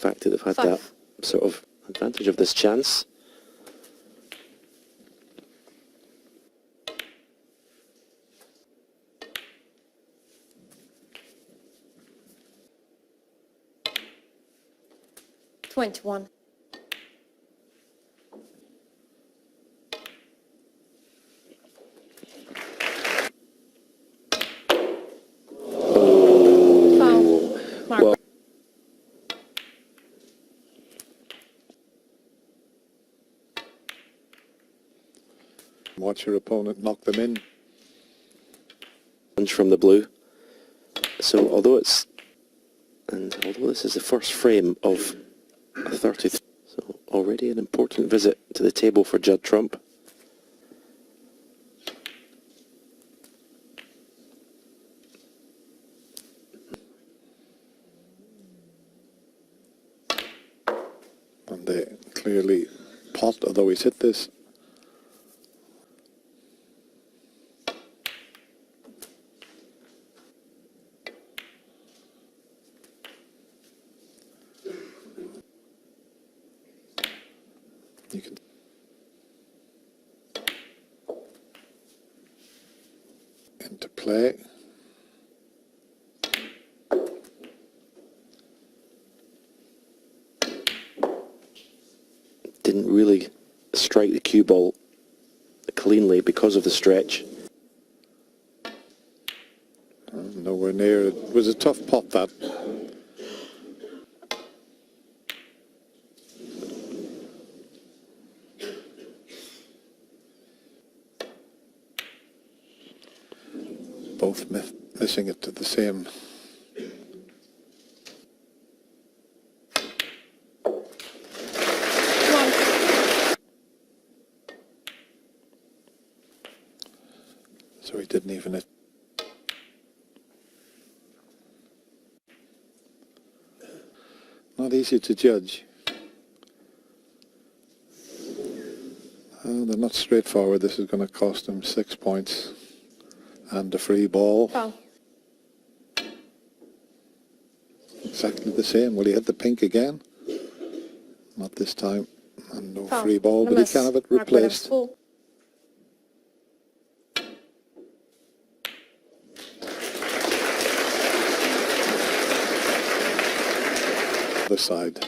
fact that they've had that sort of advantage of this chance. $21. Foul. Mark. Well, watch your opponent knock them in. punch from the blue. So although this is the first frame of a 33, so already an important visit to the table for Judd Trump. And they clearly pot, although he's hit this. You can into play. Didn't really strike the cue ball cleanly because of the stretch. Nowhere near. It was a tough pot, that. Both missing it to the same. So he didn't even hit. Not easy to judge. They're not straightforward. This is going to cost him 6 points and a free ball. Foul. Exactly the same. Will he hit the pink again? Not this time. And no Foul. free ball, but he can have it replaced. Other side.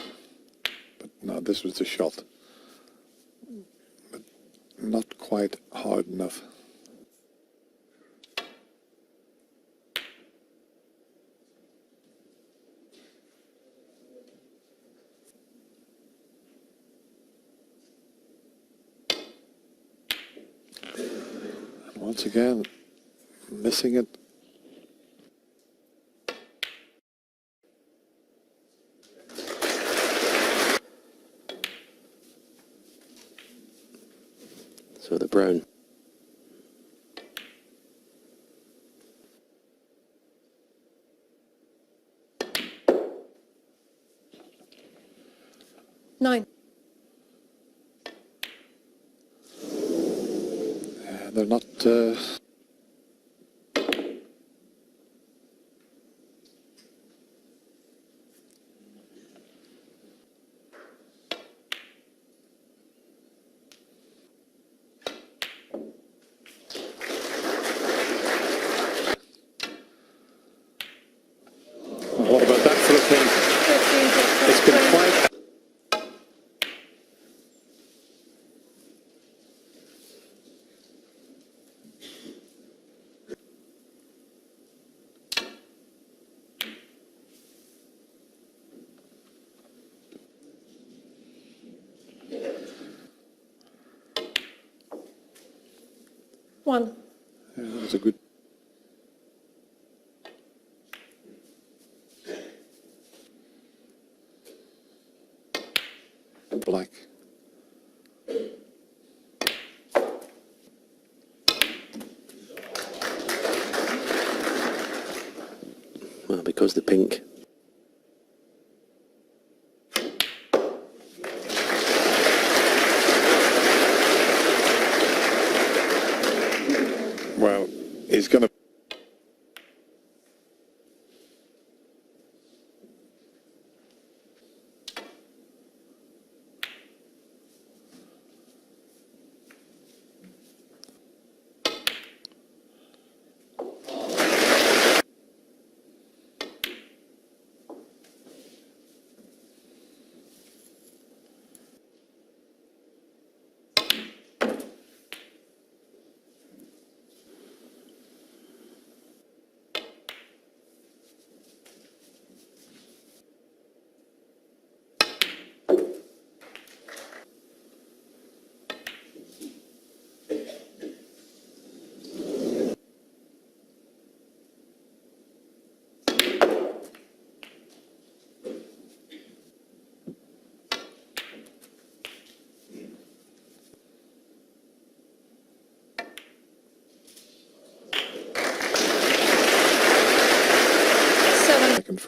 But no, this was the shot. But not quite hard enough. Once again, missing it. So the brown. $9. They're not. What about that for a pink? It's been quite. $1. Yeah, that was a good. Black. Well, because the pink. Well, he's going to.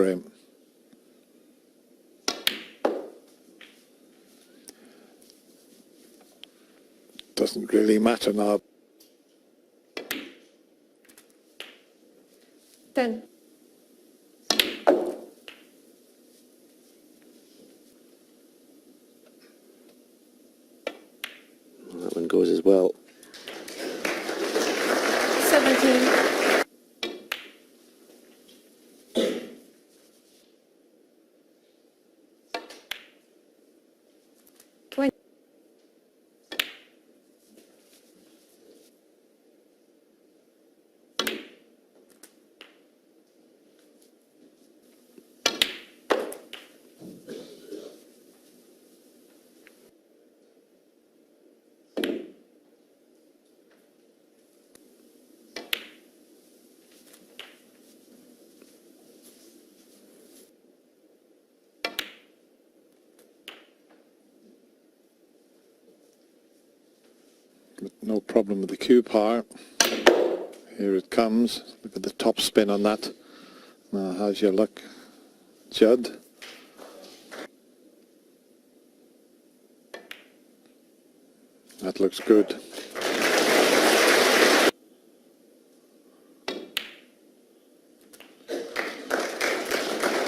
frame. Doesn't really matter now. 10. That one goes as well. 17. 20. No problem with the cue power. Here it comes. Look at the top spin on that. Now, how's your luck, Judd? That looks good.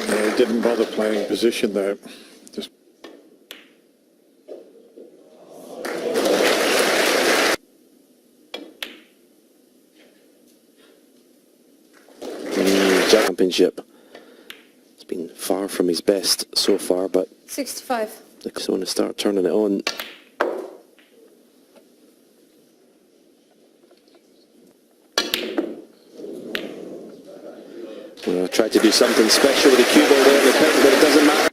Yeah, he didn't bother playing position there. Just Championship. It's been far from his best so far, but 65. looks want to start turning it on. Well, I tried to do something special with the cue ball there in the pin, but it doesn't matter.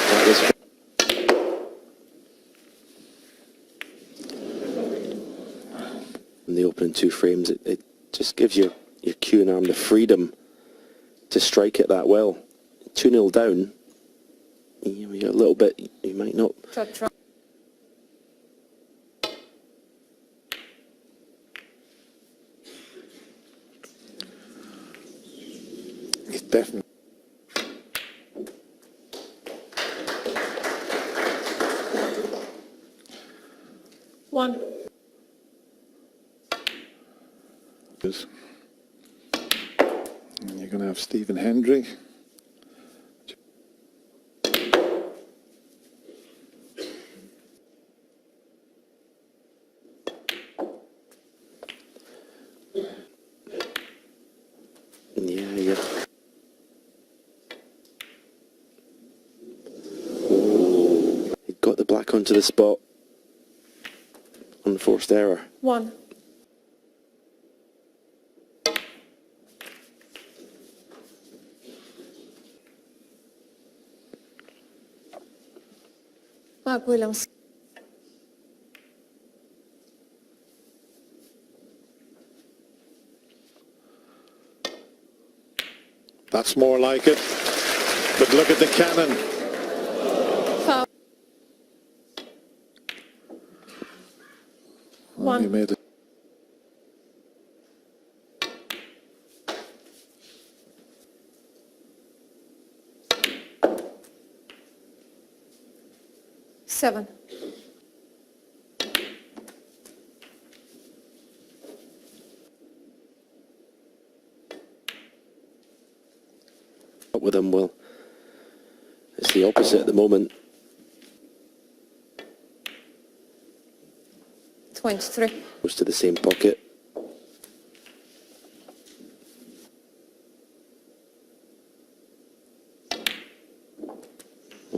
That was in the opening two frames. It just gives your cueing arm the freedom to strike it that well. 2-0 down, you're a little bit, you might not. Judd try. He's definitely. 1. And you're going to have Stephen Hendry. Yeah. He got the black onto the spot. Unforced error. 1. Mark Williams. That's more like it. But look at the cannon. Foul. Well, he 1. made it. Seven. Up with him, well, it's the opposite at the moment. 23. Goes to the same pocket.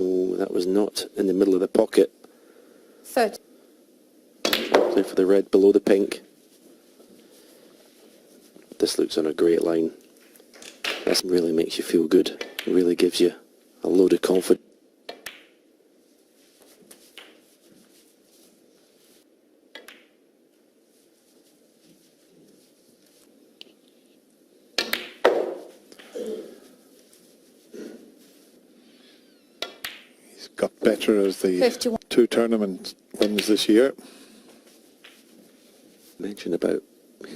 Oh, that was not in the middle of the pocket. 30. Play for the red below the pink. This looks on a great line. That really makes you feel good. It really gives you a load of confidence. got better as the 51. 2 tournament wins this year. Mentioned about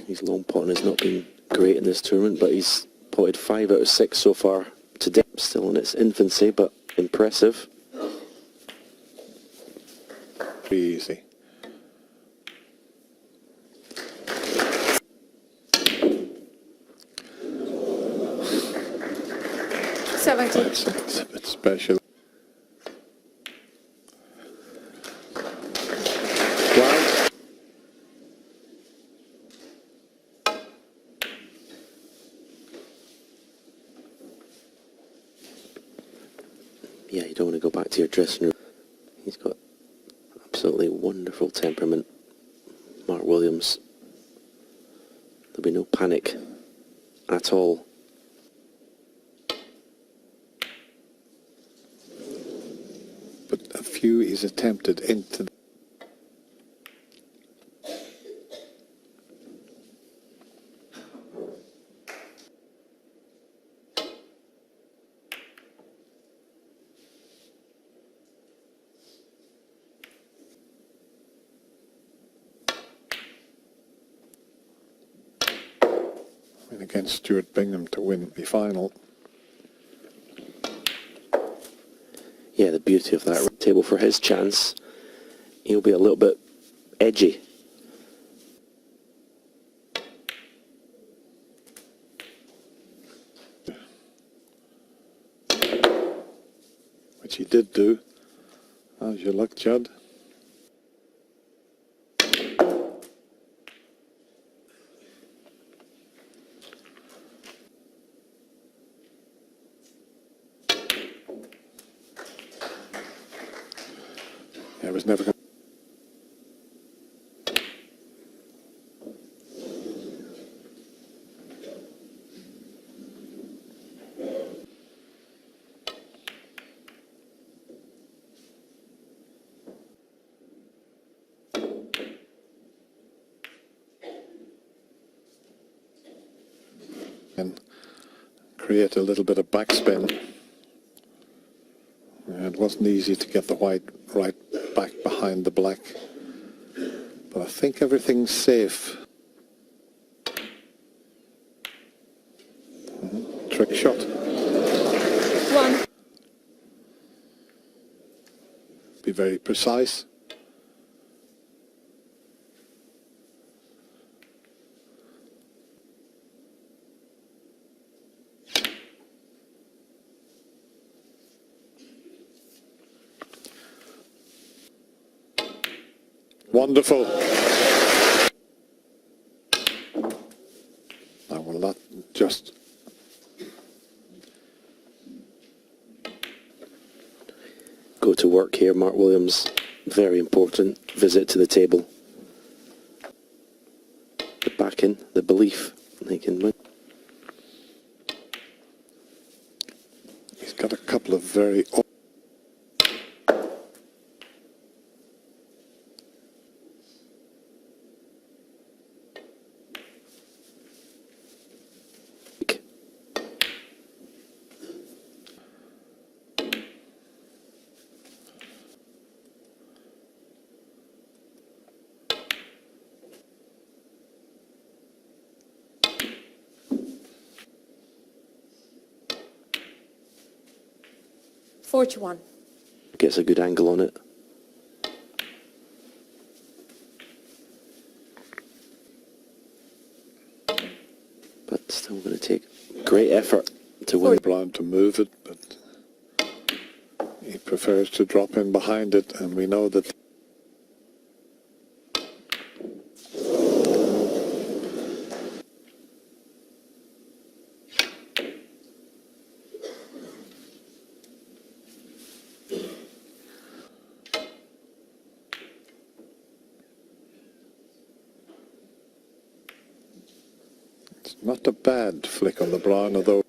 his long putting has not been great in this tournament, but he's potted 5 out of 6 so far today. Still in its infancy, but impressive. Pretty easy. It's a bit special. Well, Yeah, you don't want to go back to your dressing room. He's got absolutely wonderful temperament, Mark Williams. There'll be no panic at all. but a few he's attempted into. Against Stuart Bingham to win the final. Yeah, the beauty of that table for his chance. He'll be a little bit edgy. Which he did do. How's your luck, Judd? Yeah, it was never going. And create a little bit of backspin. It wasn't easy to get the white right back behind the black, but I think everything's safe. Trick shot. 1. Be very precise. Wonderful. I will not just Go to work here, Mark Williams. Very important visit to the table. The backing, the belief they can win. He's got a couple of very Forty-one. Gets a good angle on it. But still going to take great effort to win. blind to move it, but he prefers to drop in behind it, and we know that it's not a bad flick on the brown, although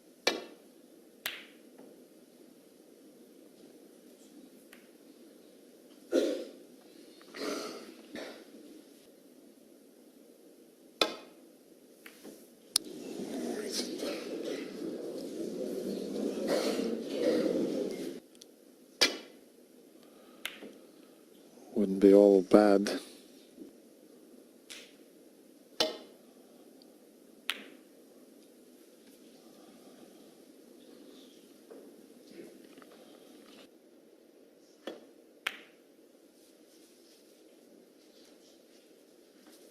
wouldn't be all bad.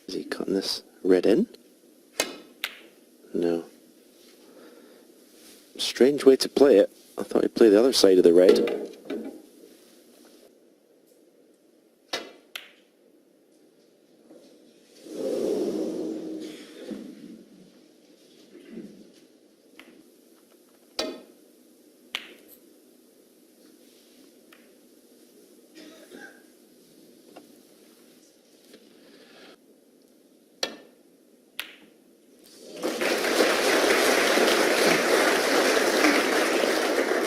Is he cutting this red in? No. Strange way to play it. I thought he'd play the other side of the red.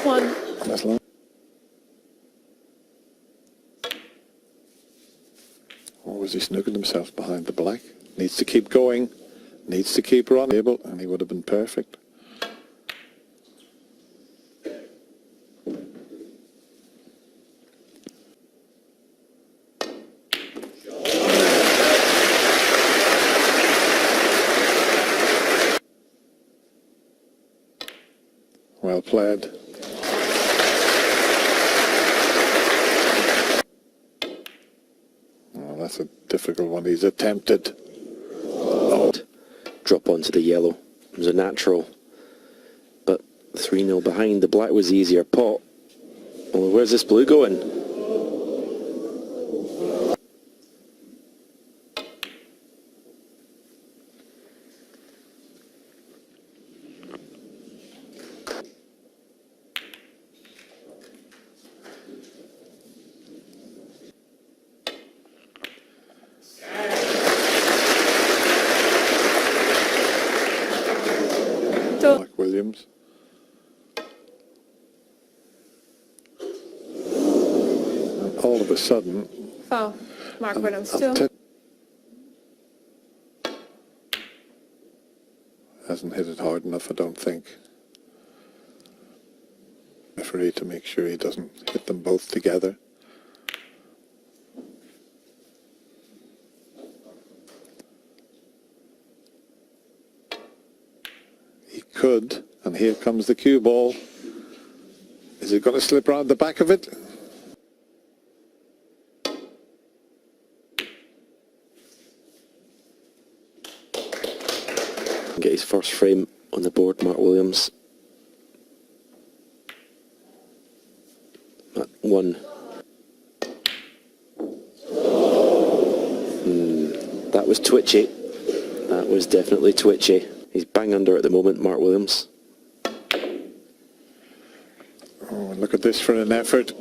One. That's long. Or was he snooking himself behind the black? Needs to keep going. Needs to keep running. And he would have been perfect. Well played. Oh, that's a difficult one. He's attempted. Oh. Drop onto the yellow. It was a natural. But 3-0 behind. The black was the easier pot. Well, where's this blue going? Like Williams. And all of a sudden, Foul. Mark Williams, I've 2. hasn't hit it hard enough, I don't think. Referee to make sure he doesn't hit them both together. He could, and here comes the cue ball. Is it going to slip around the back of it? Get his first frame on the board, Mark Williams. At 1. That was twitchy. That was definitely twitchy. He's bang under at the moment, Mark Williams. Oh, look at this for an effort.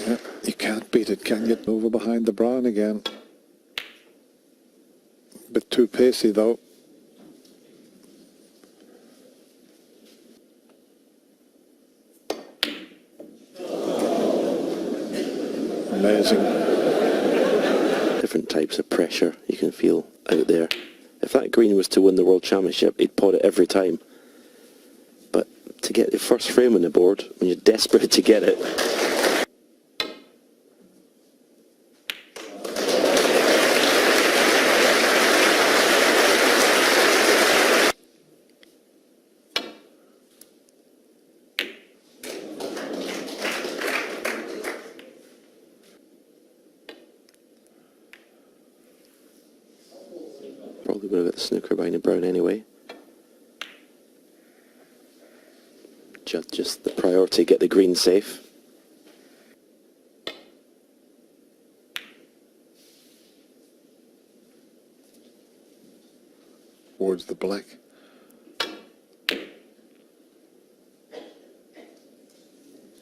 Yeah, you can't beat it, can you? Over behind the brown again. Bit too pacey though. Amazing. Different types of pressure you can feel out there. If that green was to win the World Championship, he'd pot it every time. But to get the first frame on the board, when you're desperate to get it, probably would have got the snooker behind the brown anyway. Judd just the priority, get the green safe. Towards the black.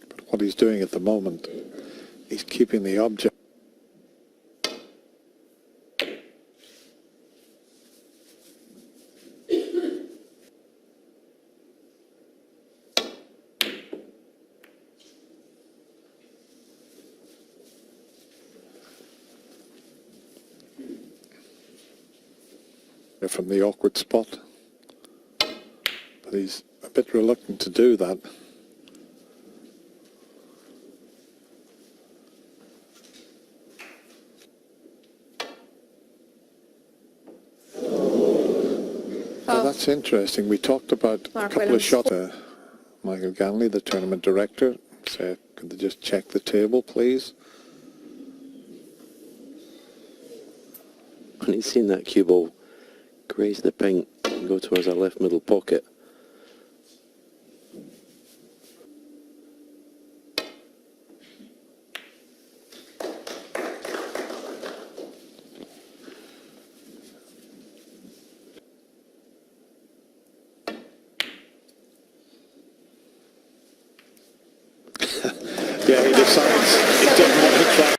But what he's doing at the moment, he's keeping the object. from the awkward spot. But he's a bit reluctant to do that. Well, that's interesting. We talked about Mark a couple Williams. of shots. Michael Ganley, the tournament director, said, could they just check the table, please? And he's seen that cue ball graze the pink and go towards that left middle pocket. Yeah, he decides he doesn't want to try